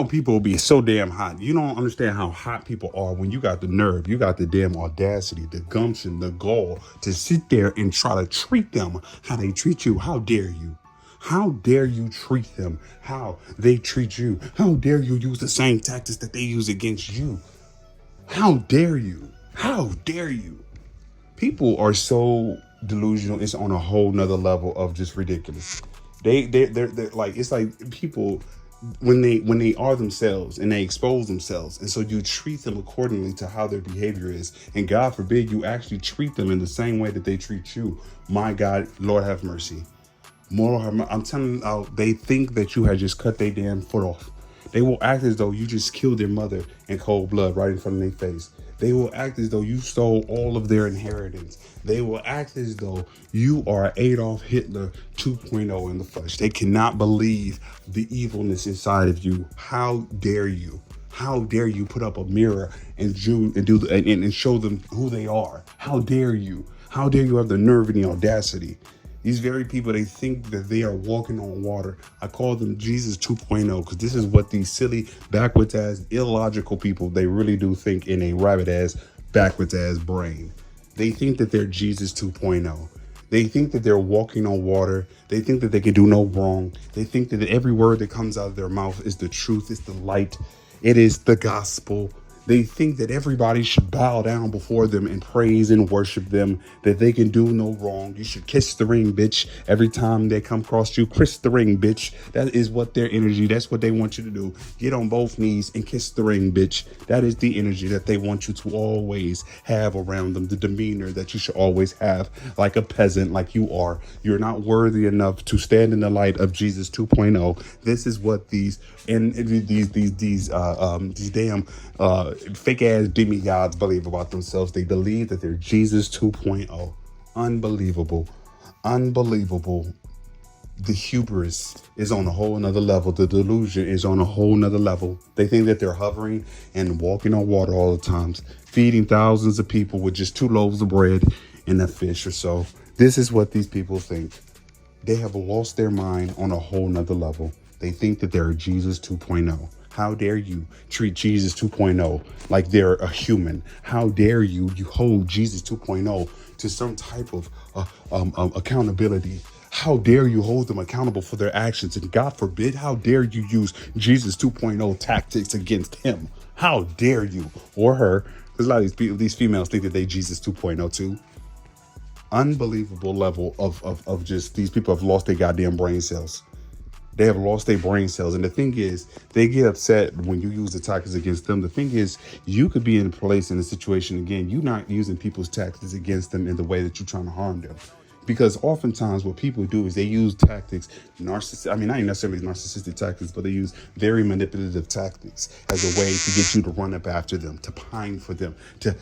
people be so damn hot. You don't understand how hot people are when you got the nerve, you got the damn audacity, the gumption, the gall to sit there and try to treat them how they treat you. How dare you? How dare you treat them how they treat you? How dare you use the same tactics that they use against you? How dare you? How dare you? People are so delusional. It's on a whole nother level of just ridiculous. They're like, it's like people when they are themselves and they expose themselves, and so you treat them accordingly to how their behavior is, and God forbid you actually treat them in the same way that they treat you. My God, Lord have mercy. More, I'm telling you, they think that you had just cut their damn foot off. They will act as though you just killed their mother in cold blood right in front of their face. They will act as though you stole all of their inheritance. They will act as though you are Adolf Hitler 2.0 in the flesh. They cannot believe the evilness inside of you. How dare you? How dare you put up a mirror and show them who they are? How dare you? How dare you have the nerve and the audacity? These very people, they think that they are walking on water. I call them Jesus 2.0 because this is what these silly, backwards ass, illogical people, they really do think in a rabbit ass, backwards ass brain. They think that they're Jesus 2.0. They think that they're walking on water. They think that they can do no wrong. They think that every word that comes out of their mouth is the truth, it's the light, it is the gospel. They think that everybody should bow down before them and praise and worship them, that they can do no wrong. You should kiss the ring, bitch. Every time they come across you, kiss the ring, bitch. That is what their energy, that's what they want you to do. Get on both knees and kiss the ring, bitch. That is the energy that they want you to always have around them, the demeanor that you should always have, like a peasant, like you are. You're not worthy enough to stand in the light of Jesus 2.0. This is what these damn fake ass demigods believe about themselves. They believe that they're Jesus 2.0. Unbelievable. Unbelievable. The hubris is on a whole nother level. The delusion is on a whole nother level. They think that they're hovering and walking on water all the times, feeding thousands of people with just 2 loaves of bread and a fish or so. This is what these people think. They have lost their mind on a whole nother level. They think that they're Jesus 2.0. How dare you treat Jesus 2.0 like they're a human? How dare you hold Jesus 2.0 to some type of accountability? How dare you hold them accountable for their actions? And God forbid, how dare you use Jesus 2.0 tactics against him? How dare you or her? Because a lot of these people, these females think that they Jesus 2.0 too. Unbelievable level of just these people have lost their goddamn brain cells. They have lost their brain cells. And the thing is, they get upset when you use the tactics against them. The thing is, you could be in a place, in a situation, again, you're not using people's tactics against them in the way that you're trying to harm them. Because oftentimes what people do is they use tactics, not necessarily narcissistic tactics, but they use very manipulative tactics as a way to get you to run up after them, to pine for them, to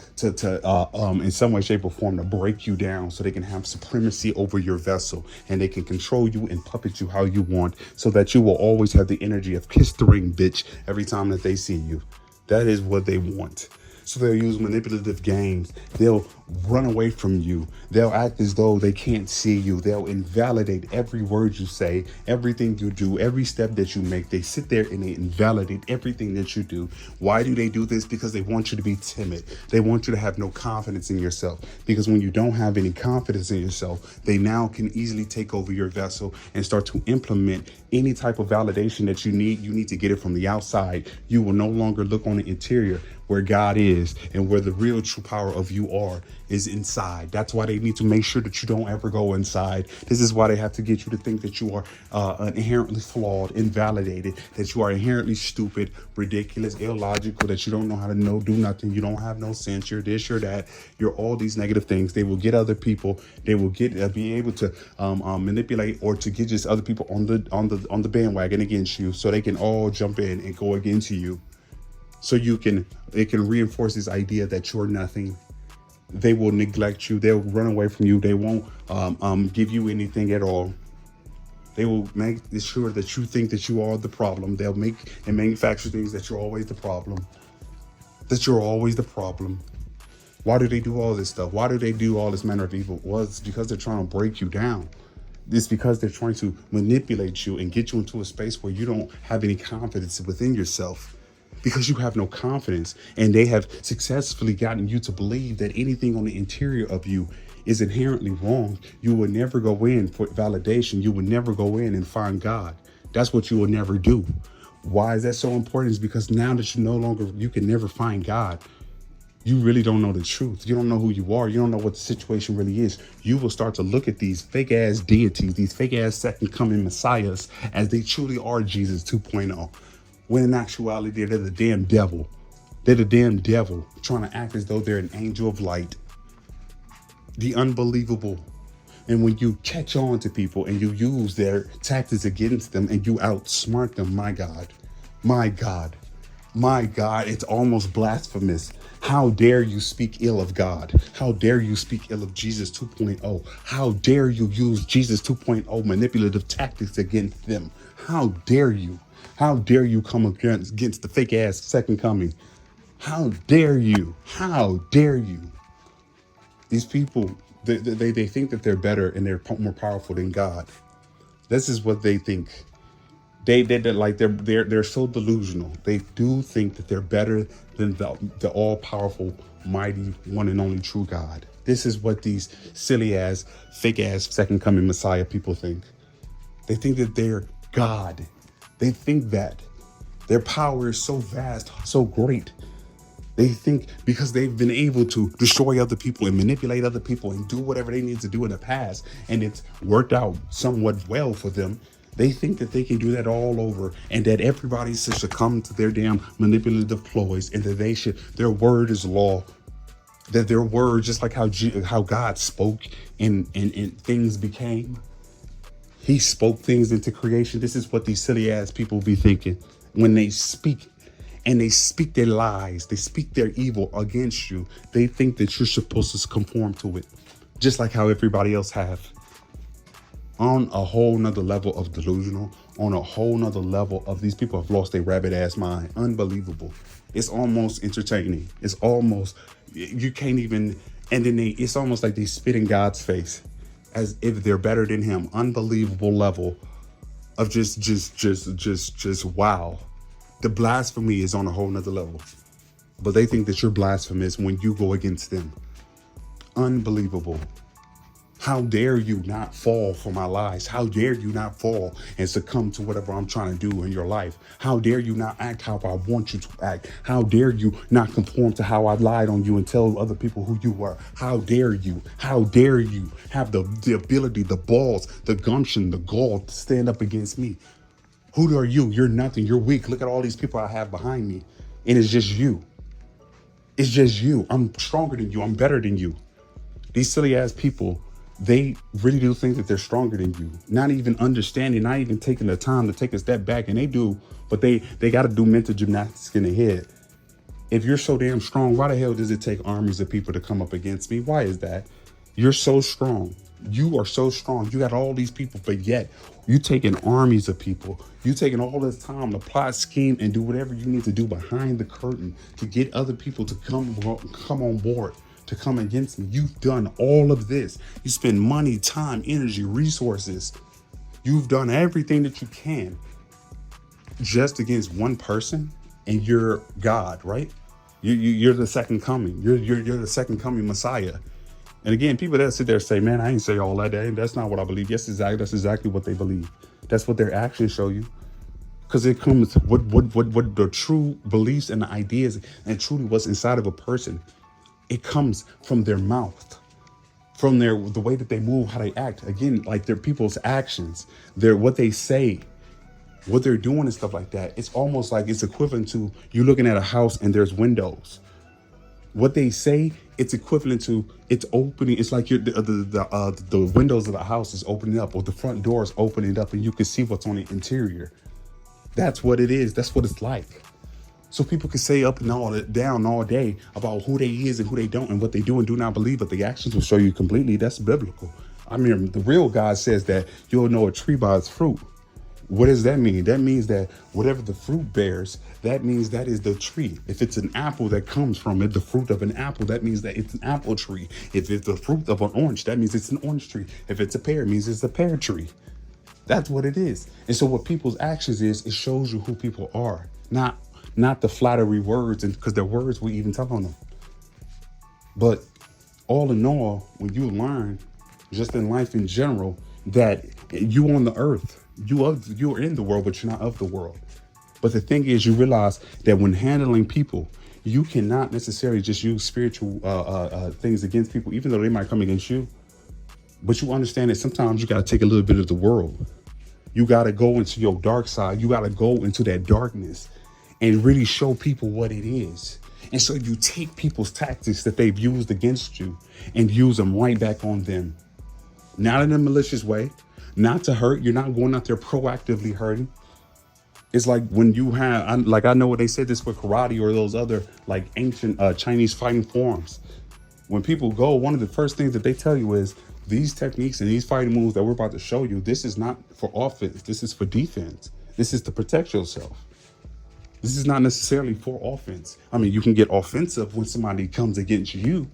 in some way, shape, or form, to break you down so they can have supremacy over your vessel and they can control you and puppet you how you want, so that you will always have the energy of kiss the ring, bitch, every time that they see you. That is what they want. So they'll use manipulative games. They'll run away from you. They'll act as though they can't see you. They'll invalidate every word you say, everything you do, every step that you make. They sit there and they invalidate everything that you do. Why do they do this? Because they want you to be timid. They want you to have no confidence in yourself. Because when you don't have any confidence in yourself, they now can easily take over your vessel and start to implement any type of validation that you need. You need to get it from the outside. You will no longer look on the interior, where God is and where the real true power of you is inside. That's why they need to make sure that you don't ever go inside. This is why they have to get you to think that you are inherently flawed, invalidated, that you are inherently stupid, ridiculous, illogical, that you don't know how to do nothing. You don't have no sense. You're this, you're that. You're all these negative things. They will get other people. They will be able to manipulate or to get just other people on the bandwagon against you, so they can all jump in and go against you. So it can reinforce this idea that you're nothing. They will neglect you. They'll run away from you. They won't give you anything at all. They will make sure that you think that you are the problem. They'll make and manufacture things that you're always the problem. That you're always the problem. Why do they do all this stuff? Why do they do all this manner of evil? Well, it's because they're trying to break you down. It's because they're trying to manipulate you and get you into a space where you don't have any confidence within yourself, because you have no confidence, and they have successfully gotten you to believe that anything on the interior of you is inherently wrong. You will never go in for validation. You will never go in and find God. That's what you will never do. Why is that so important? Is because now that you can never find God, you really don't know the truth. You don't know who you are. You don't know what the situation really is. You will start to look at these fake ass deities, these fake ass second coming messiahs, as they truly are Jesus 2.0. When in actuality, they're the damn devil. They're the damn devil trying to act as though they're an angel of light. The unbelievable. And when you catch on to people and you use their tactics against them and you outsmart them, my God, my God, my God, it's almost blasphemous. How dare you speak ill of God? How dare you speak ill of Jesus 2.0? How dare you use Jesus 2.0 manipulative tactics against them? How dare you? How dare you come against the fake ass second coming? How dare you? How dare you? These people, they think that they're better and they're more powerful than God. This is what they think. They're so delusional. They do think that they're better than the all powerful, mighty, one and only true God. This is what these silly ass, fake ass second coming Messiah people think. They think that they're God. They think that their power is so vast, so great. They think because they've been able to destroy other people and manipulate other people and do whatever they need to do in the past, and it's worked out somewhat well for them, they think that they can do that all over, and that everybody should succumb to their damn manipulative ploys, and that their word is law. That their word, just like how God spoke and things became. He spoke things into creation. This is what these silly ass people be thinking when they speak. And they speak their lies. They speak their evil against you. They think that you're supposed to conform to it, just like how everybody else have. On a whole nother level of delusional, on a whole nother level of these people have lost their rabbit ass mind. Unbelievable. It's almost entertaining. It's almost, you can't even, and then it's almost like they spit in God's face as if they're better than him. Unbelievable level of just wow. The blasphemy is on a whole nother level. But they think that you're blasphemous when you go against them. Unbelievable. How dare you not fall for my lies? How dare you not fall and succumb to whatever I'm trying to do in your life? How dare you not act how I want you to act? How dare you not conform to how I lied on you and tell other people who you were? How dare you? How dare you have the ability, the balls, the gumption, the gall to stand up against me? Who are you? You're nothing. You're weak. Look at all these people I have behind me. And it's just you. It's just you. I'm stronger than you. I'm better than you. These silly ass people, they really do think that they're stronger than you. Not even understanding, not even taking the time to take a step back. And they do, but they got to do mental gymnastics in their head. If you're so damn strong, why the hell does it take armies of people to come up against me? Why is that? You're so strong. You are so strong. You got all these people, but yet you taking armies of people. You taking all this time to plot, scheme, and do whatever you need to do behind the curtain to get other people to come on board, to come against me. You've done all of this. You spend money, time, energy, resources. You've done everything that you can just against one person, and you're God, right? You're the second coming. You're the second coming Messiah. And again, people that sit there say, man, I ain't say all that. That's not what I believe. Yes, exactly. That's exactly what they believe. That's what their actions show you. Because it comes what the true beliefs and the ideas and truly what's inside of a person. It comes from their mouth, from the way that they move, how they act. Again, like their people's actions, what they say, what they're doing and stuff like that. It's almost like it's equivalent to you looking at a house and there's windows. What they say, it's equivalent to it's opening. It's like the windows of the house is opening up, or the front door is opening up, and you can see what's on the interior. That's what it is. That's what it's like. So people can say up and down all day about who they is and who they don't and what they do and do not believe, but the actions will show you completely. That's biblical. I mean, the real God says that you'll know a tree by its fruit. What does that mean? That means that whatever the fruit bears, that means that is the tree. If it's an apple that comes from it, the fruit of an apple, that means that it's an apple tree. If it's the fruit of an orange, that means it's an orange tree. If it's a pear, it means it's a pear tree. That's what it is. And so what people's actions is, it shows you who people are, not the flattery words, and because their words will even tell on them. But all in all, when you learn, just in life in general, that you on the earth, you're in the world, but you're not of the world. But the thing is, you realize that when handling people, you cannot necessarily just use spiritual things against people, even though they might come against you. But you understand that sometimes you got to take a little bit of the world. You got to go into your dark side. You got to go into that darkness and really show people what it is. And so you take people's tactics that they've used against you and use them right back on them. Not in a malicious way, not to hurt. You're not going out there proactively hurting. It's like when you have, I know what they said this with karate or those other like ancient Chinese fighting forms. When people go, one of the first things that they tell you is these techniques and these fighting moves that we're about to show you, this is not for offense. This is for defense. This is to protect yourself. This is not necessarily for offense. I mean, you can get offensive when somebody comes against you,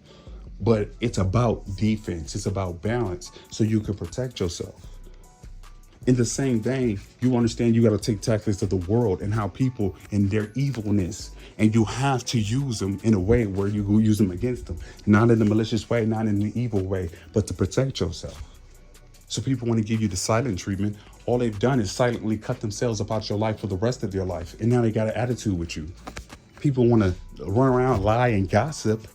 but it's about defense. It's about balance so you can protect yourself. In the same vein, you understand you got to take tactics of the world and how people and their evilness, and you have to use them in a way where you use them against them, not in a malicious way, not in the evil way, but to protect yourself. So people want to give you the silent treatment. All they've done is silently cut themselves about your life for the rest of your life, and now they got an attitude with you. People want to run around, lie, and gossip.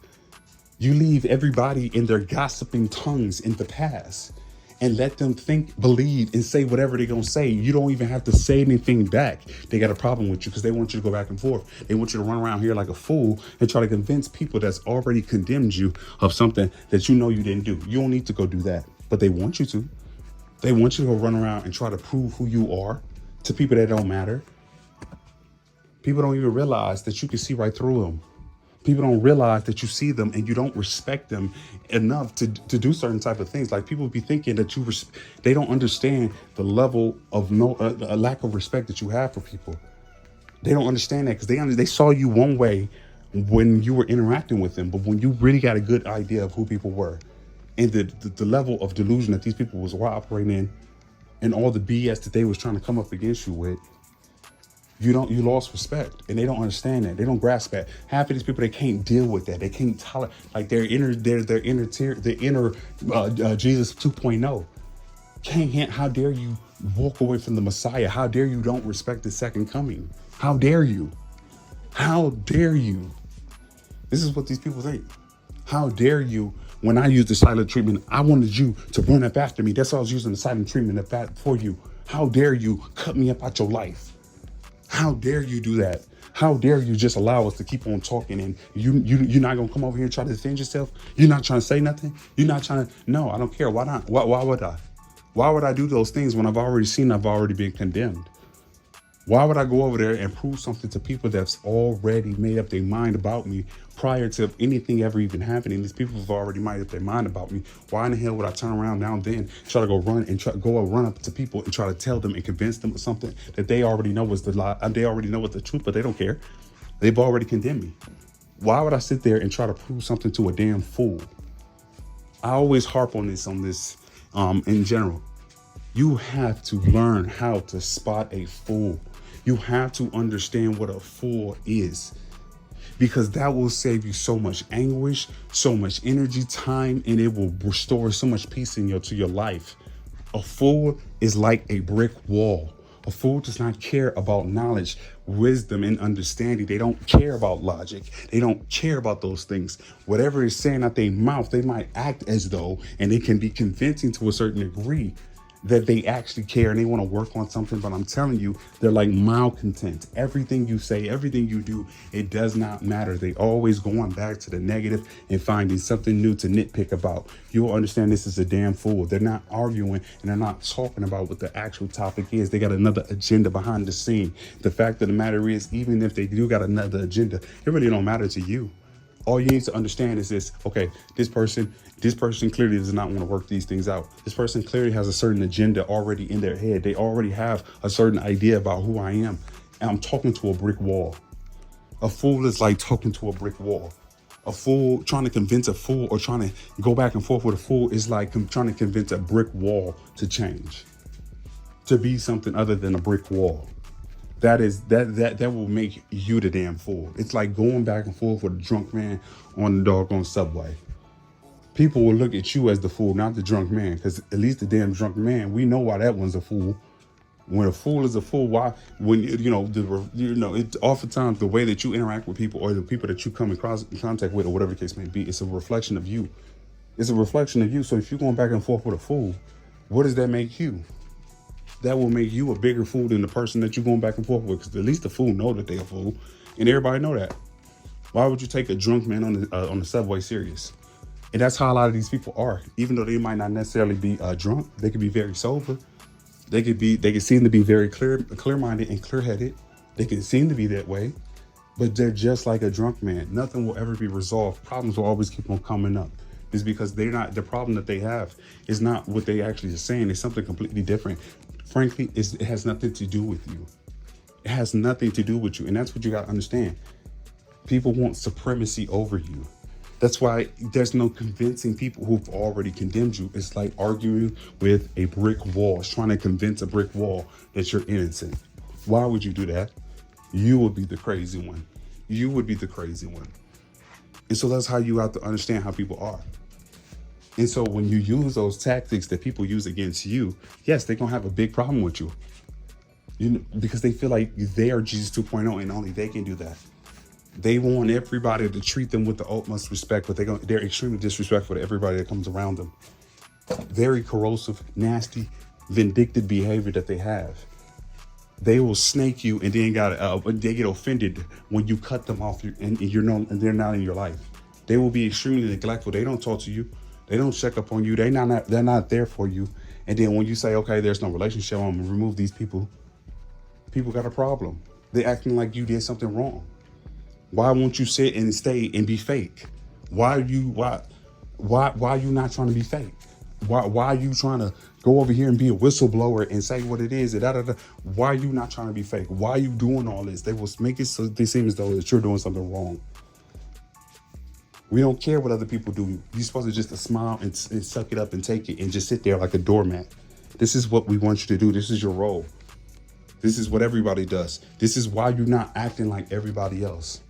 You leave everybody in their gossiping tongues in the past and let them think, believe, and say whatever they're going to say. You don't even have to say anything back. They got a problem with you because they want you to go back and forth. They want you to run around here like a fool and try to convince people that's already condemned you of something that you know you didn't do. You don't need to go do that, but they want you to. They want you to go run around and try to prove who you are to people that don't matter. People don't even realize that you can see right through them. People don't realize that you see them and you don't respect them enough to do certain type of things. Like people be thinking that they don't understand the level of a lack of respect that you have for people. They don't understand that because they saw you one way when you were interacting with them, but when you really got a good idea of who people were and the level of delusion that these people were operating in and all the BS that they was trying to come up against you with, you lost respect, and they don't understand that. They don't grasp that. Half of these people, they can't deal with that. They can't tolerate, like their inner Jesus 2.0. How dare you walk away from the Messiah? How dare you don't respect the second coming? How dare you? How dare you? This is what these people think. How dare you? When I used the silent treatment, I wanted you to run up after me. That's why I was using the silent treatment for you. How dare you cut me up out your life? How dare you do that? How dare you just allow us to keep on talking and you're not gonna come over here and try to defend yourself? You're not trying to say nothing? You're not trying to, no, I don't care. Why not? Why would I? Why would I do those things when I've already been condemned? Why would I go over there and prove something to people that's already made up their mind about me prior to anything ever even happening? These people have already made up their mind about me. Why in the hell would I turn around now and then, try to run up to people and try to tell them and convince them of something that they already know is the lie? They already know what's the truth, but they don't care. They've already condemned me. Why would I sit there and try to prove something to a damn fool? I always harp on this in general. You have to learn how to spot a fool. You have to understand what a fool is, because that will save you so much anguish, so much energy, time, and it will restore so much peace to your life. A fool is like a brick wall. A fool does not care about knowledge, wisdom, and understanding. They don't care about logic. They don't care about those things. Whatever is saying out their mouth, they might act as though, and it can be convincing to a certain degree, that they actually care and they want to work on something. But I'm telling you, they're like malcontent. Everything you say, everything you do, it does not matter. They always going back to the negative and finding something new to nitpick about. You'll understand this is a damn fool. They're not arguing and they're not talking about what the actual topic is. They got another agenda behind the scene. The fact of the matter is, even if they do got another agenda, it really don't matter to you. All you need to understand is this. Okay, this person clearly does not want to work these things out. This person clearly has a certain agenda already in their head. They already have a certain idea about who I am. And I'm talking to a brick wall. A fool is like talking to a brick wall. A fool, trying to convince a fool or trying to go back and forth with a fool is like trying to convince a brick wall to change, to be something other than a brick wall. That will make you the damn fool. It's like going back and forth with a drunk man on the doggone subway. People will look at you as the fool, not the drunk man, because at least the damn drunk man, we know why that one's a fool. When a fool is a fool, why? When it's oftentimes the way that you interact with people or the people that you come in contact with or whatever the case may be, it's a reflection of you. It's a reflection of you. So if you're going back and forth with a fool, what does that make you? That will make you a bigger fool than the person that you're going back and forth with, because at least the fool know that they're a fool, and everybody know that. Why would you take a drunk man on the subway serious? And that's how a lot of these people are. Even though they might not necessarily be drunk, they could be very sober. They could seem to be very clear-minded and clear-headed. They can seem to be that way, but they're just like a drunk man. Nothing will ever be resolved. Problems will always keep on coming up. It's because the problem that they have is not what they actually are saying. It's something completely different. Frankly, it has nothing to do with you. It has nothing to do with you. And that's what you got to understand. People want supremacy over you. That's why there's no convincing people who've already condemned you. It's like arguing with a brick wall. It's trying to convince a brick wall that you're innocent. Why would you do that? You would be the crazy one. You would be the crazy one. And so that's how you have to understand how people are. And so when you use those tactics that people use against you, yes, they're going to have a big problem with you. Because they feel like they are Jesus 2.0 and only they can do that. They want everybody to treat them with the utmost respect, but they're extremely disrespectful to everybody that comes around them. Very corrosive, nasty, vindictive behavior that they have. They will snake you, and then they get offended when you cut them off, and they're not in your life. They will be extremely neglectful. They don't talk to you. They don't check up on you. They're not there for you. And then when you say, okay, there's no relationship, I'm gonna remove these people. People got a problem. They're acting like you did something wrong. Why won't you sit and stay and be fake? Why are you not trying to be fake? Why are you trying to go over here and be a whistleblower and say what it is? Why are you not trying to be fake? Why are you doing all this? They will make it so they seem as though that you're doing something wrong. We don't care what other people do. You're supposed to just smile and suck it up and take it and just sit there like a doormat. This is what we want you to do. This is your role. This is what everybody does. This is why you're not acting like everybody else.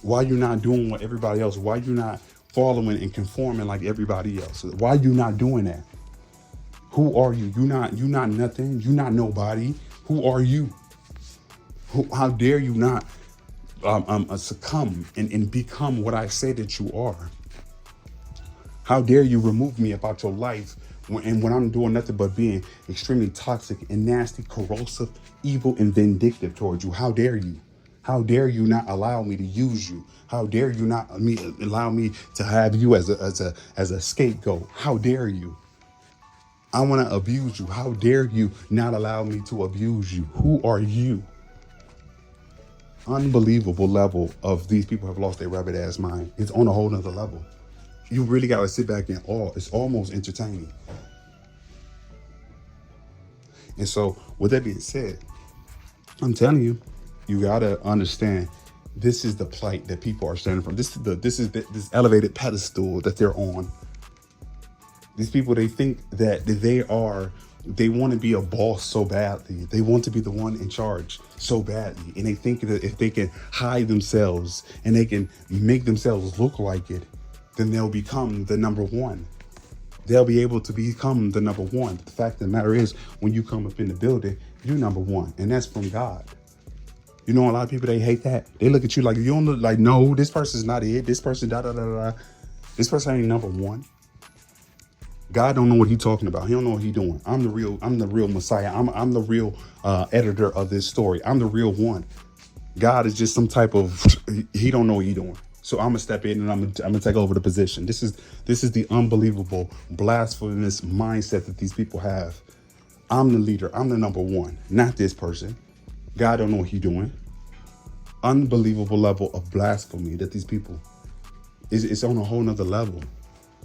Why you're not doing what everybody else. Why you're not following and conforming like everybody else. Why you not doing that? Who are you? You're not nothing. You're not nobody. Who are you? How dare you not succumb and become what I say that you are? How dare you remove me about your life when I'm doing nothing but being extremely toxic and nasty, corrosive, evil, and vindictive towards you? How dare you? How dare you not allow me to use you? How dare you not allow me to have you as a scapegoat? How dare you? I want to abuse you. How dare you not allow me to abuse you? Who are you? Unbelievable level of these people have lost their rabbit ass mind. It's on a whole nother level. You really got to sit back in awe. It's almost entertaining. And so with that being said, I'm telling you, you got to understand this is the plight that people are standing from. This is this elevated pedestal that they're on. These people, they think that they want to be a boss so badly. They want to be the one in charge so badly. And they think that if they can hide themselves and they can make themselves look like it, then they'll become the number one. They'll be able to become the number one. But the fact of the matter is, when you come up in the building, you're number one. And that's from God. You know, a lot of people, they hate that. They look at you like, you don't look like, no, this person's not it. This person, This person ain't number one. God don't know what he's talking about. He don't know what he's doing. I'm the real Messiah. I'm the real editor of this story. I'm the real one. God is just some type of, he don't know what he's doing. So I'm gonna step in and I'm gonna take over the position. This is the unbelievable blasphemous mindset that these people have. I'm the leader. I'm the number one, not this person. God don't know what he's doing. Unbelievable level of blasphemy that these people it's on a whole nother level.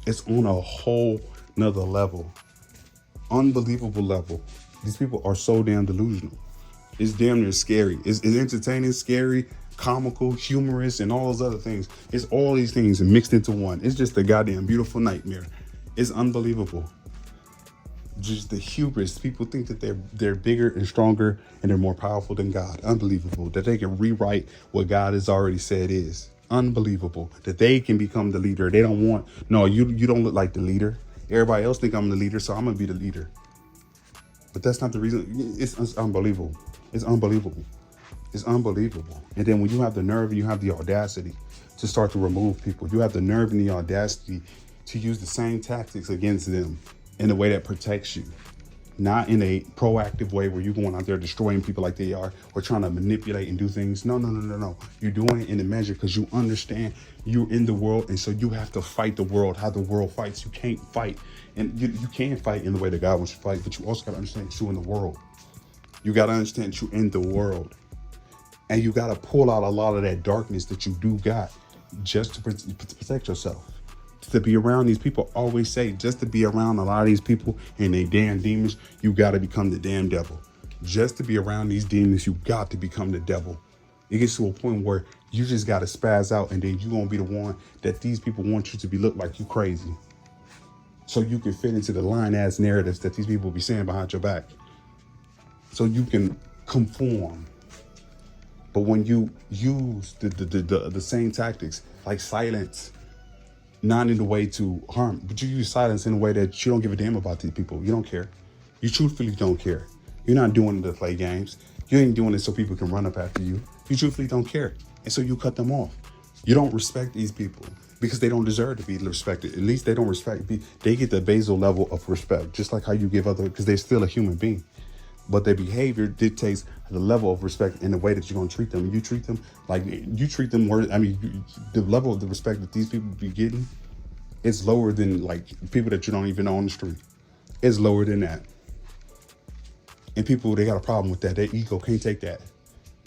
It's on a whole nother level. Unbelievable level. These people are so damn delusional. It's damn near scary. It's entertaining, scary, comical, humorous, and all those other things. It's all these things mixed into one. It's just a goddamn beautiful nightmare. It's unbelievable. Just the hubris. People think that they're bigger and stronger and they're more powerful than God. Unbelievable. That they can rewrite what God has already said is. Unbelievable. That they can become the leader. They don't want, no, you don't look like the leader. Everybody else think I'm the leader, so I'm gonna be the leader. But that's not the reason. It's unbelievable. It's unbelievable. It's unbelievable. And then when you have the nerve and you have the audacity to start to remove people, you have the nerve and the audacity to use the same tactics against them in a way that protects you. Not in a proactive way where you're going out there destroying people like they are or trying to manipulate and do things. No. You're doing it in a measure because you understand you're in the world, and so you have to fight the world how the world fights. You can't fight. And you can fight in the way that God wants you to fight, but you also got to understand that you're in the world. You got to understand that you're in the world. And you got to pull out a lot of that darkness that you do got just to protect yourself. To be around these people, always say, just to be around a lot of these people and they damn demons, you got to become the damn devil. Just to be around these demons, you got to become the devil. It gets to a point where you just got to spaz out, and then you're going to be the one that these people want you to be look like you crazy. So you can fit into the lying-ass narratives that these people be saying behind your back. So you can conform. But when you use the same tactics, like silence, not in the way to harm, but you use silence in a way that you don't give a damn about these people. You don't care. You truthfully don't care. You're not doing it to play games. You ain't doing it so people can run up after you. You truthfully don't care. And so you cut them off. You don't respect these people because they don't deserve to be respected. At least they don't respect. They get the basal level of respect, just like how you give other, because they're still a human being. But their behavior dictates the level of respect and the way that you're going to treat them. You treat them like you treat them worse. I mean, the level of the respect that these people be getting is lower than like people that you don't even know on the street. It's lower than that. And people, they got a problem with that. Their ego can't take that.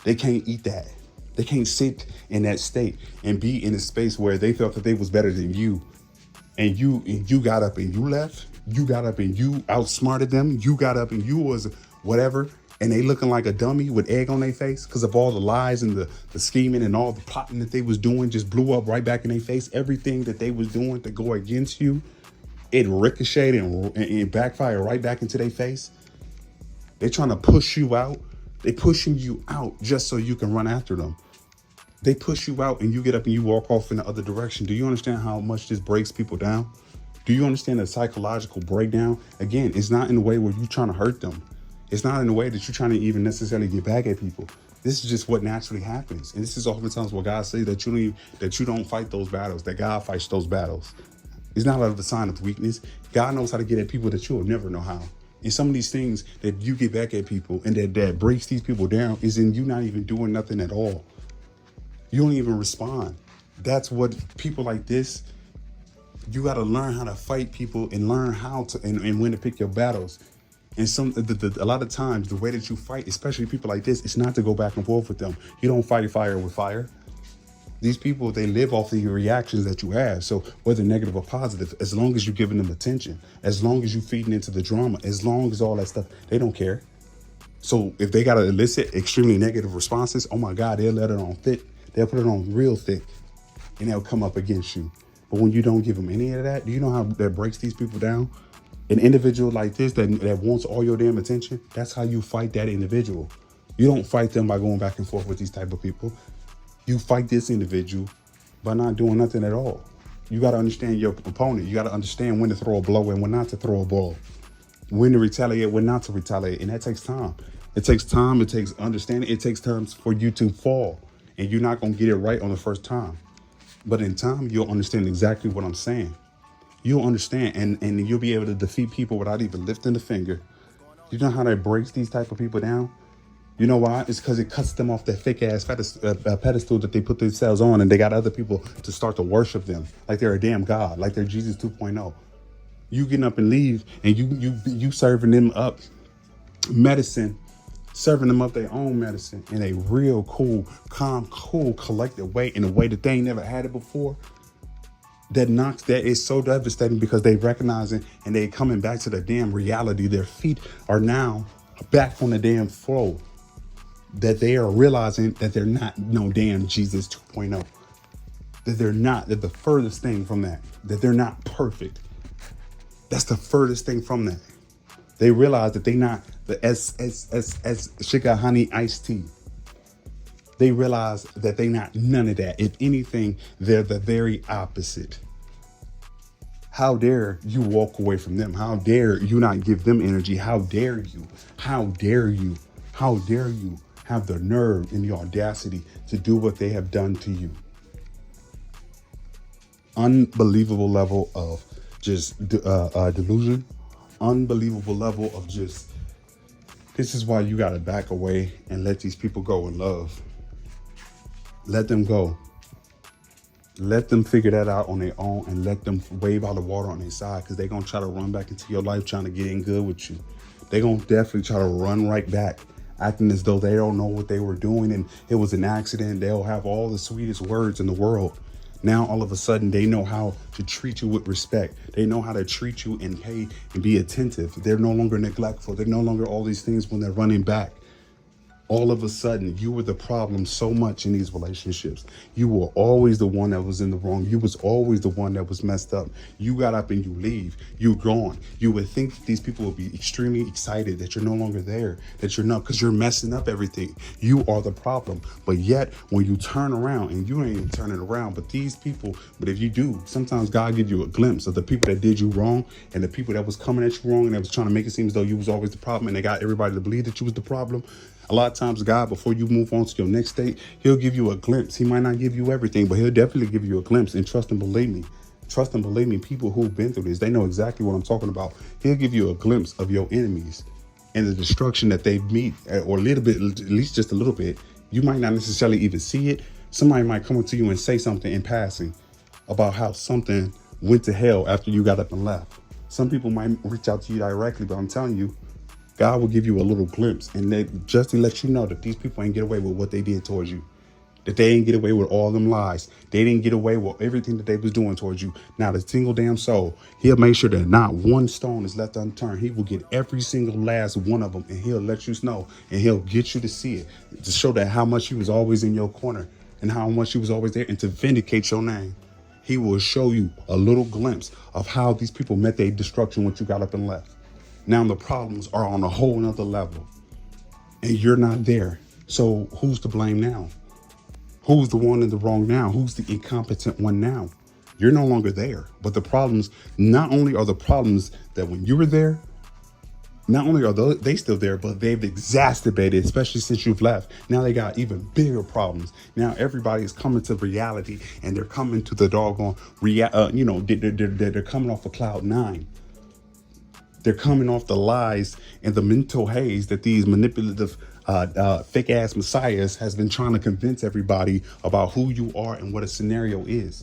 They can't eat that. They can't sit in that state and be in a space where they felt that they was better than you. And you got up and you left. You got up and you outsmarted them. You got up and you was whatever. And they looking like a dummy with egg on their face because of all the lies and the scheming and all the plotting that they was doing just blew up right back in their face. Everything that they was doing to go against you, it ricocheted and backfired right back into their face. They trying to push you out. They pushing you out just so you can run after them. They push you out and you get up and you walk off in the other direction. Do you understand how much this breaks people down? Do you understand the psychological breakdown? Again, it's not in a way where you're trying to hurt them. It's not in a way that you're trying to even necessarily get back at people. This is just what naturally happens. And this is oftentimes what God says, that you don't fight those battles, that God fights those battles. It's not a sign of weakness. God knows how to get at people that you'll never know how. And some of these things that you get back at people and that breaks these people down is in you not even doing nothing at all. You don't even respond. That's what people like this, you got to learn how to fight people and learn how to and when to pick your battles. And a lot of times the way that you fight, especially people like this, it's not to go back and forth with them. You don't fight fire with fire. These people, they live off the reactions that you have. So whether negative or positive, as long as you're giving them attention, as long as you're feeding into the drama, as long as all that stuff, they don't care. So if they got to elicit extremely negative responses, oh my God, they'll let it on thick. They'll put it on real thick and they'll come up against you. But when you don't give them any of that, do you know how that breaks these people down? An individual like this that wants all your damn attention, that's how you fight that individual. You don't fight them by going back and forth with these type of people. You fight this individual by not doing nothing at all. You got to understand your opponent. You got to understand when to throw a blow and when not to throw a blow. When to retaliate, when not to retaliate. And that takes time. It takes time. It takes understanding. It takes time for you to fall. And you're not going to get it right on the first time. But in time, you'll understand exactly what I'm saying. You'll understand and you'll be able to defeat people without even lifting a finger. You know how that breaks these type of people down? You know why? It's because it cuts them off that fake ass pedestal that they put themselves on, and they got other people to start to worship them like they're a damn God, like they're Jesus 2.0. You getting up and leave, and you serving them up medicine serving them up their own medicine in a real cool, calm, cool, collected way, in a way that they ain't never had it before. That is so devastating because they recognizing and they coming back to the damn reality. Their feet are now back on the damn floor. That they are realizing that they're not no damn Jesus 2.0. That they're the furthest thing from that. That they're not perfect. That's the furthest thing from that. They realize that they not the as sugar honey iced tea. They realize that they not none of that. If anything, they're the very opposite. How dare you walk away from them? How dare you not give them energy? How dare you? How dare you? How dare you have the nerve and the audacity to do what they have done to you? Unbelievable level of just delusion. Unbelievable level of just, this is why you got to back away and let these people go in love. Let them go. Let them figure that out on their own and let them wave out the water on their side, because they're going to try to run back into your life trying to get in good with you. They're going to definitely try to run right back, acting as though they don't know what they were doing and it was an accident. They'll have all the sweetest words in the world. Now, all of a sudden, they know how to treat you with respect. They know how to treat you and pay and be attentive. They're no longer neglectful. They're no longer all these things when they're running back. All of a sudden, you were the problem so much in these relationships. You were always the one that was in the wrong. You was always the one that was messed up. You got up and you leave. You gone. You would think that these people would be extremely excited that you're no longer there, that you're not, because you're messing up everything. You are the problem. But yet, when you turn around, and you ain't even turning around, but these people, but if you do, sometimes God gives you a glimpse of the people that did you wrong and the people that was coming at you wrong and that was trying to make it seem as though you was always the problem, and they got everybody to believe that you was the problem. A lot of times, God, before you move on to your next state, he'll give you a glimpse. He might not give you everything, but he'll definitely give you a glimpse. And trust and believe me, people who've been through this, they know exactly what I'm talking about. He'll give you a glimpse of your enemies and the destruction that they meet, or a little bit, at least just a little bit. You might not necessarily even see it. Somebody might come up to you and say something in passing about how something went to hell after you got up and left. Some people might reach out to you directly, but I'm telling you, God will give you a little glimpse, and they just to let you know that these people ain't get away with what they did towards you, that they ain't get away with all them lies. They didn't get away with everything that they was doing towards you. Not a single damn soul. He'll make sure that not one stone is left unturned. He will get every single last one of them, and he'll let you know, and he'll get you to see it, to show that how much he was always in your corner and how much he was always there, and to vindicate your name. He will show you a little glimpse of how these people met their destruction once you got up and left. Now the problems are on a whole nother level, and you're not there. So who's to blame now? Who's the one in the wrong now? Who's the incompetent one now? You're no longer there. But the problems, not only are the problems that when you were there, not only are they still there, but they've exacerbated, especially since you've left. Now they got even bigger problems. Now everybody is coming to reality, and they're coming to the doggone, they're coming off of cloud nine. They're coming off the lies and the mental haze that these manipulative, fake ass messiahs has been trying to convince everybody about who you are and what a scenario is.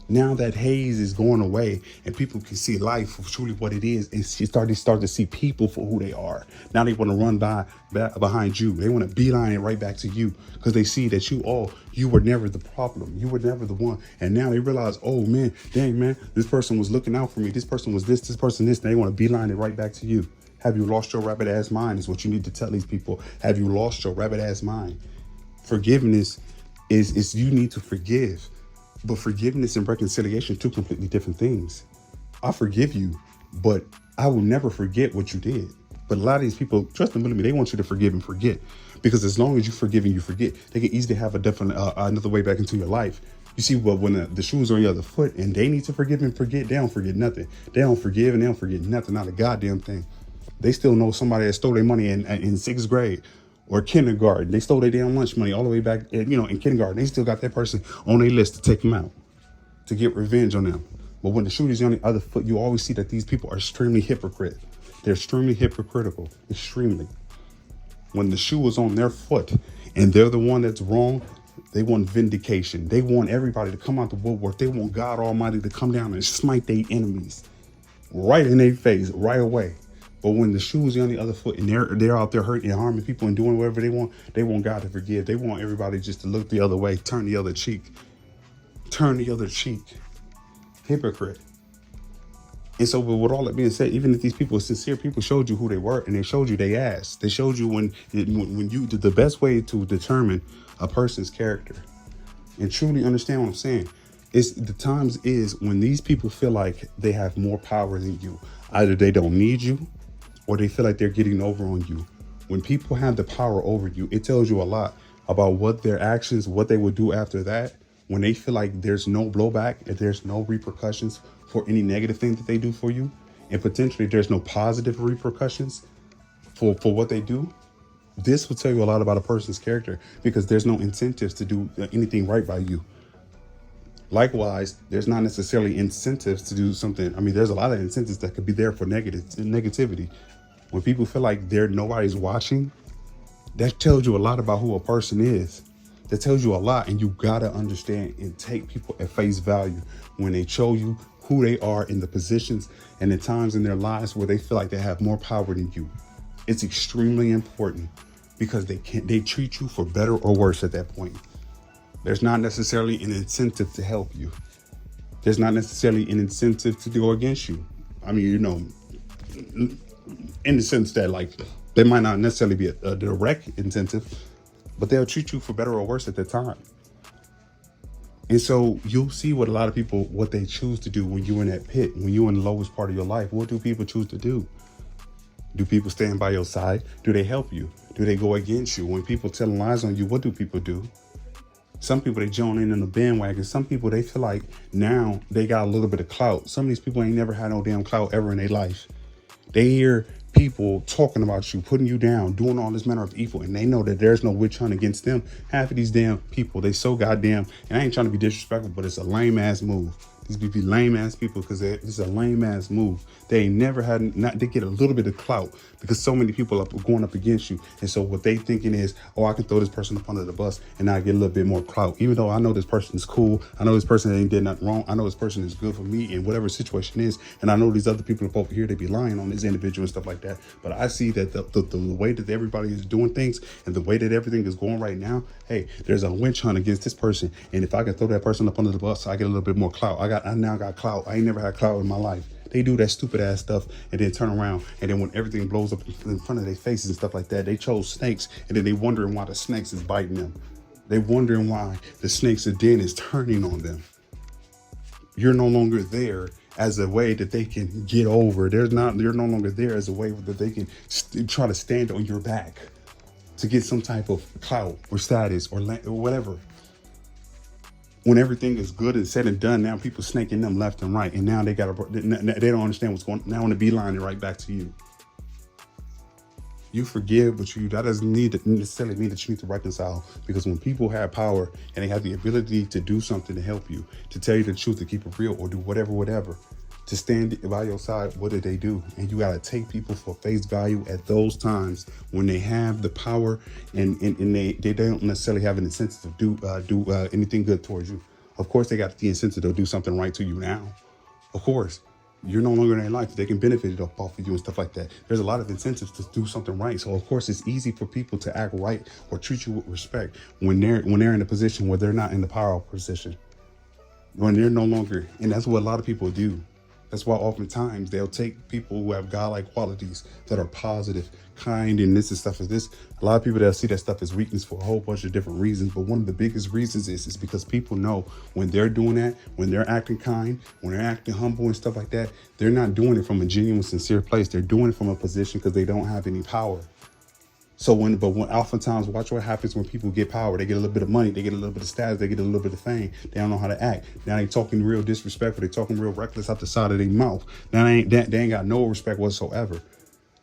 Now that haze is going away and people can see life for truly what it is, and start to see people for who they are. Now they want to run behind you. They want to beeline it right back to you because they see that you were never the problem. You were never the one. And now they realize, oh man, dang man, this person was looking out for me. This person was this person this. And they want to beeline it right back to you. Have you lost your rabbit ass mind is what you need to tell these people. Have you lost your rabbit ass mind? Forgiveness is you need to forgive. But forgiveness and reconciliation are two completely different things. I forgive you, but I will never forget what you did. But a lot of these people, trust and believe me, they want you to forgive and forget. Because as long as you forgive and you forget, they can easily have a different another way back into your life. You see, but when the shoes are on the other foot and they need to forgive and forget, they don't forget nothing. They don't forgive and they don't forget nothing, not a goddamn thing. They still know somebody that stole their money in sixth grade. Or kindergarten. They stole their damn lunch money all the way back, in kindergarten. They still got that person on their list to take them out, to get revenge on them. But when the shooter's on the other foot, you always see that these people are extremely hypocrite. They're extremely hypocritical, extremely. When the shoe is on their foot and they're the one that's wrong, they want vindication. They want everybody to come out the woodwork. They want God Almighty to come down and smite their enemies right in their face, right away. But when the shoes are on the other foot and they're out there hurting and harming people and doing whatever they want God to forgive. They want everybody just to look the other way, turn the other cheek. Turn the other cheek. Hypocrite. And so with all that being said, even if these people are sincere, people showed you who they were and they showed you they ass. They showed you when you the best way to determine a person's character and truly understand what I'm saying is the times is when these people feel like they have more power than you. Either they don't need you or they feel like they're getting over on you. When people have the power over you, it tells you a lot about what their actions, what they would do after that. When they feel like there's no blowback, if there's no repercussions for any negative thing that they do for you, and potentially there's no positive repercussions for what they do, this will tell you a lot about a person's character because there's no incentives to do anything right by you. Likewise, there's not necessarily incentives to do something. I mean, there's a lot of incentives that could be there for negativity. When people feel like nobody's watching, that tells you a lot about who a person is. That tells you a lot, and you gotta understand and take people at face value when they show you who they are in the positions and the times in their lives where they feel like they have more power than you. It's extremely important because they treat you for better or worse at that point. There's not necessarily an incentive to help you. There's not necessarily an incentive to go against you. I mean, in the sense that like there might not necessarily be a direct incentive, but they'll treat you for better or worse at the time. And so you'll see what a lot of people, what they choose to do when you're in that pit, when you're in the lowest part of your life. What do people choose to do? Do people stand by your side? Do they help you? Do they go against you? When people tell lies on you, what do people do? Some people, they join in the bandwagon. Some people, they feel like now they got a little bit of clout. Some of these people ain't never had no damn clout ever in their life. They hear people talking about you, putting you down, doing all this manner of evil, and they know that there's no witch hunt against them. Half of these damn people, they so goddamn, and I ain't trying to be disrespectful, but it's a lame ass move. These be lame ass people because it's a lame ass move. They ain't never had, they get a little bit of clout because so many people are going up against you. And so what they thinking is, oh, I can throw this person up under the bus and I get a little bit more clout. Even though I know this person is cool. I know this person ain't did nothing wrong. I know this person is good for me in whatever situation is. And I know these other people up over here, they be lying on this individual and stuff like that. But I see that the way that everybody is doing things and the way that everything is going right now, hey, there's a witch hunt against this person. And if I can throw that person up under the bus, I get a little bit more clout. I now got clout. I ain't never had clout in my life. They do that stupid ass stuff and then turn around. And then when everything blows up in front of their faces and stuff like that, they chose snakes. And then they wondering why the snakes is biting them. They wondering why the snake's den is turning on them. You're no longer there as a way that they can get over. You're no longer there as a way that they can try to stand on your back to get some type of clout or status or whatever. When everything is good and said and done, now people snaking them left and right, and now they don't understand what's going on. Now on the beeline, right back to you. You forgive, but that doesn't necessarily mean that you need to reconcile, because when people have power and they have the ability to do something to help you, to tell you the truth, to keep it real, or do whatever, to stand by your side, what do? And you got to take people for face value at those times when they have the power and they don't necessarily have an incentive to do anything good towards you. Of course, they got the incentive to do something right to you now. Of course, you're no longer in their life. They can benefit off of you and stuff like that. There's a lot of incentives to do something right. So of course, it's easy for people to act right or treat you with respect when they're in a position where they're not in the power position. When they're no longer, and that's what a lot of people do. That's why oftentimes they'll take people who have godlike qualities that are positive, kind, and this and stuff as this. A lot of people, they'll see that stuff as weakness for a whole bunch of different reasons. But one of the biggest reasons is because people know when they're doing that, when they're acting kind, when they're acting humble and stuff like that, they're not doing it from a genuine, sincere place. They're doing it from a position because they don't have any power. So when oftentimes, watch what happens when people get power. They get a little bit of money, they get a little bit of status, they get a little bit of fame. They don't know how to act. Now they talking real disrespectful. They talking real reckless out the side of their mouth. Now they ain't got no respect whatsoever.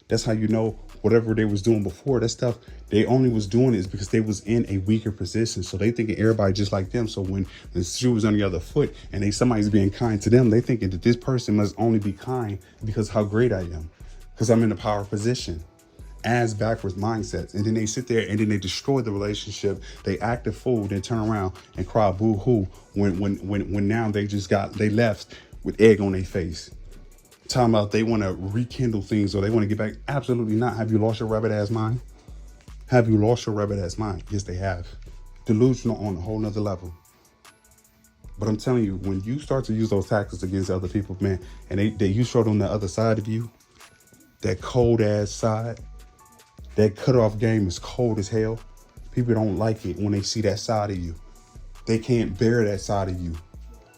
That's how you know whatever they was doing before, that stuff, they only was doing it because they was in a weaker position. So they thinking everybody just like them. So when the shoe was on the other foot and somebody's being kind to them, they thinking that this person must only be kind because how great I am, because I'm in a power position. Ass backwards mindsets. And then they sit there and then they destroy the relationship. They act a fool, then turn around and cry boo-hoo when now they left with egg on their face. Talking about they want to rekindle things or they want to get back. Absolutely not. Have you lost your rabbit ass mind? Have you lost your rabbit ass mind? Yes, they have. Delusional on a whole nother level. But I'm telling you, when you start to use those tactics against other people, man, and they you show them the other side of you, that cold ass side, that cutoff game is cold as hell. People don't like it when they see that side of you. They can't bear that side of you.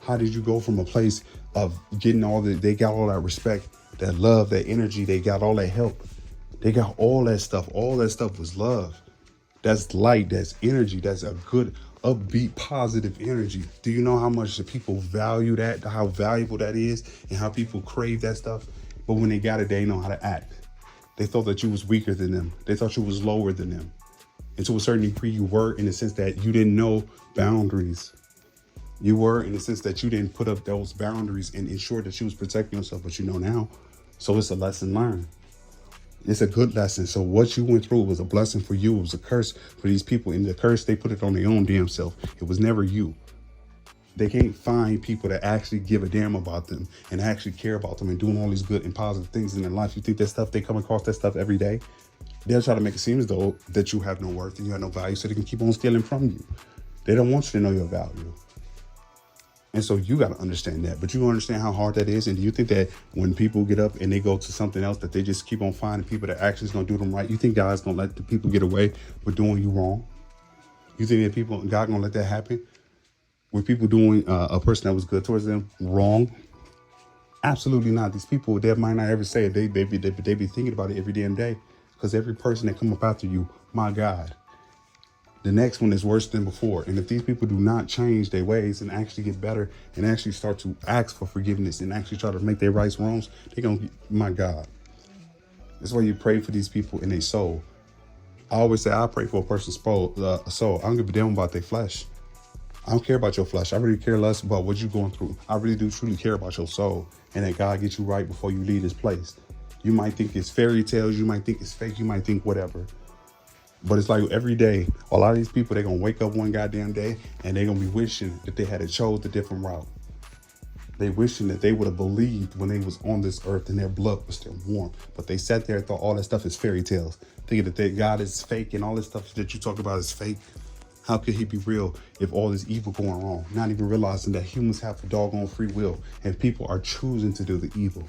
How did you go from a place of getting all that, they got all that respect, that love, that energy, they got all that help. They got all that stuff. All that stuff was love. That's light, that's energy, that's a good, upbeat, positive energy. Do you know how much the people value that, how valuable that is, and how people crave that stuff? But when they got it, they didn't know how to act. They thought that you was weaker than them. They thought you was lower than them. And to a certain degree, you were, in the sense that you didn't know boundaries. You were, in the sense that you didn't put up those boundaries and ensure that you was protecting yourself, but you know now. So it's a lesson learned. It's a good lesson. So what you went through was a blessing for you. It was a curse for these people. And the curse, they put it on their own damn self. It was never you. They can't find people that actually give a damn about them and actually care about them and doing all these good and positive things in their life. You think that stuff, they come across that stuff every day? They'll try to make it seem as though that you have no worth and you have no value, so they can keep on stealing from you. They don't want you to know your value. And so you got to understand that. But you understand how hard that is. And do you think that when people get up and they go to something else, that they just keep on finding people that actually is going to do them right? You think God's going to let the people get away with doing you wrong? You think that God going to let that happen? With people doing a person that was good towards them wrong? Absolutely not. These people, they might not ever say it. They be thinking about it every damn day. Because every person that come up after you, my God, the next one is worse than before. And if these people do not change their ways and actually get better and actually start to ask for forgiveness and actually try to make their rights wrongs, they're going to, my God. That's why you pray for these people in their soul. I always say I pray for a person's soul. I don't give a damn about their flesh. I don't care about your flesh. I really care less about what you're going through. I really do truly care about your soul and that God gets you right before you leave this place. You might think it's fairy tales. You might think it's fake. You might think whatever. But it's like every day, a lot of these people, they're going to wake up one goddamn day and they're going to be wishing that they had chose a different route. They wishing that they would have believed when they was on this earth and their blood was still warm. But they sat there and thought all that stuff is fairy tales, thinking that God is fake and all this stuff that you talk about is fake. How could he be real if all this evil going wrong? Not even realizing that humans have a doggone free will and people are choosing to do the evil.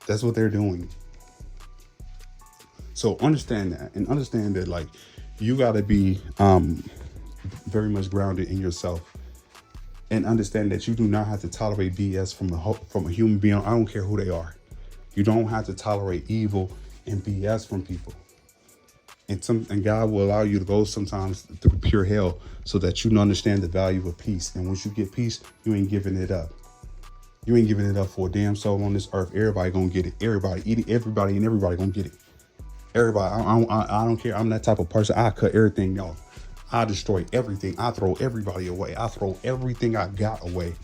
That's what they're doing. So understand that, and understand that, like, you got to be very much grounded in yourself, and understand that you do not have to tolerate BS from a human being. I don't care who they are. You don't have to tolerate evil and BS from people. And God will allow you to go sometimes through pure hell so that you understand the value of peace. And once you get peace, you ain't giving it up. You ain't giving it up for a damn soul on this earth. Everybody gonna get it. Everybody and everybody gonna get it. Everybody, I don't care. I'm that type of person. I cut everything off. I destroy everything. I throw everybody away. I throw everything I got away,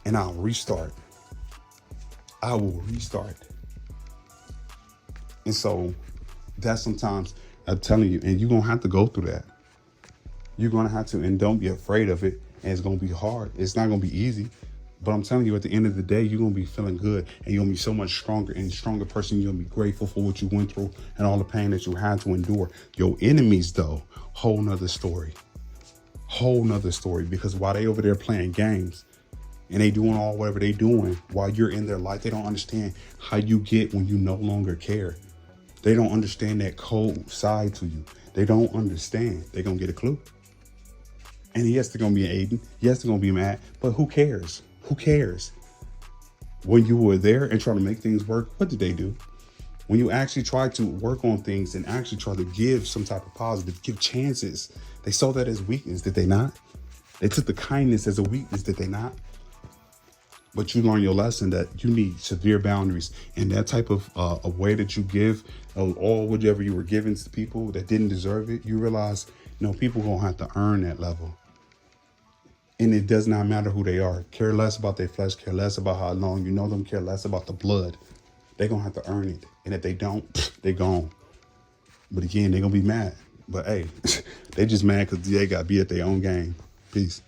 and I'll restart. I will restart. And so that's sometimes, I'm telling you, and you're going to have to go through that. You're going to have to, and don't be afraid of it. And it's going to be hard. It's not going to be easy. But I'm telling you, at the end of the day, you're going to be feeling good and you're going to be so much stronger and stronger person. You're going to be grateful for what you went through and all the pain that you had to endure. Your enemies, though, whole nother story. Whole nother story. Because while they over there playing games and they doing all whatever they doing while you're in their life, they don't understand how you get when you no longer care. They don't understand that cold side to you. They don't understand. They're going to get a clue. And yes, they're going to be Aiden. Yes, they're going to be mad. But who cares? Who cares? When you were there and trying to make things work, what did they do? When you actually tried to work on things and actually try to give some type of positive, give chances, they saw that as weakness, did they not? They took the kindness as a weakness, did they not? But you learn your lesson that you need severe boundaries, and that type of a way that you give all whatever you were giving to people that didn't deserve it. You realize, people gonna have to earn that level. And it does not matter who they are. Care less about their flesh. Care less about how long you know them. Care less about the blood. They're going to have to earn it. And if they don't, they're gone. But again, they're going to be mad. But hey, they just mad because they got beat at their own game. Peace.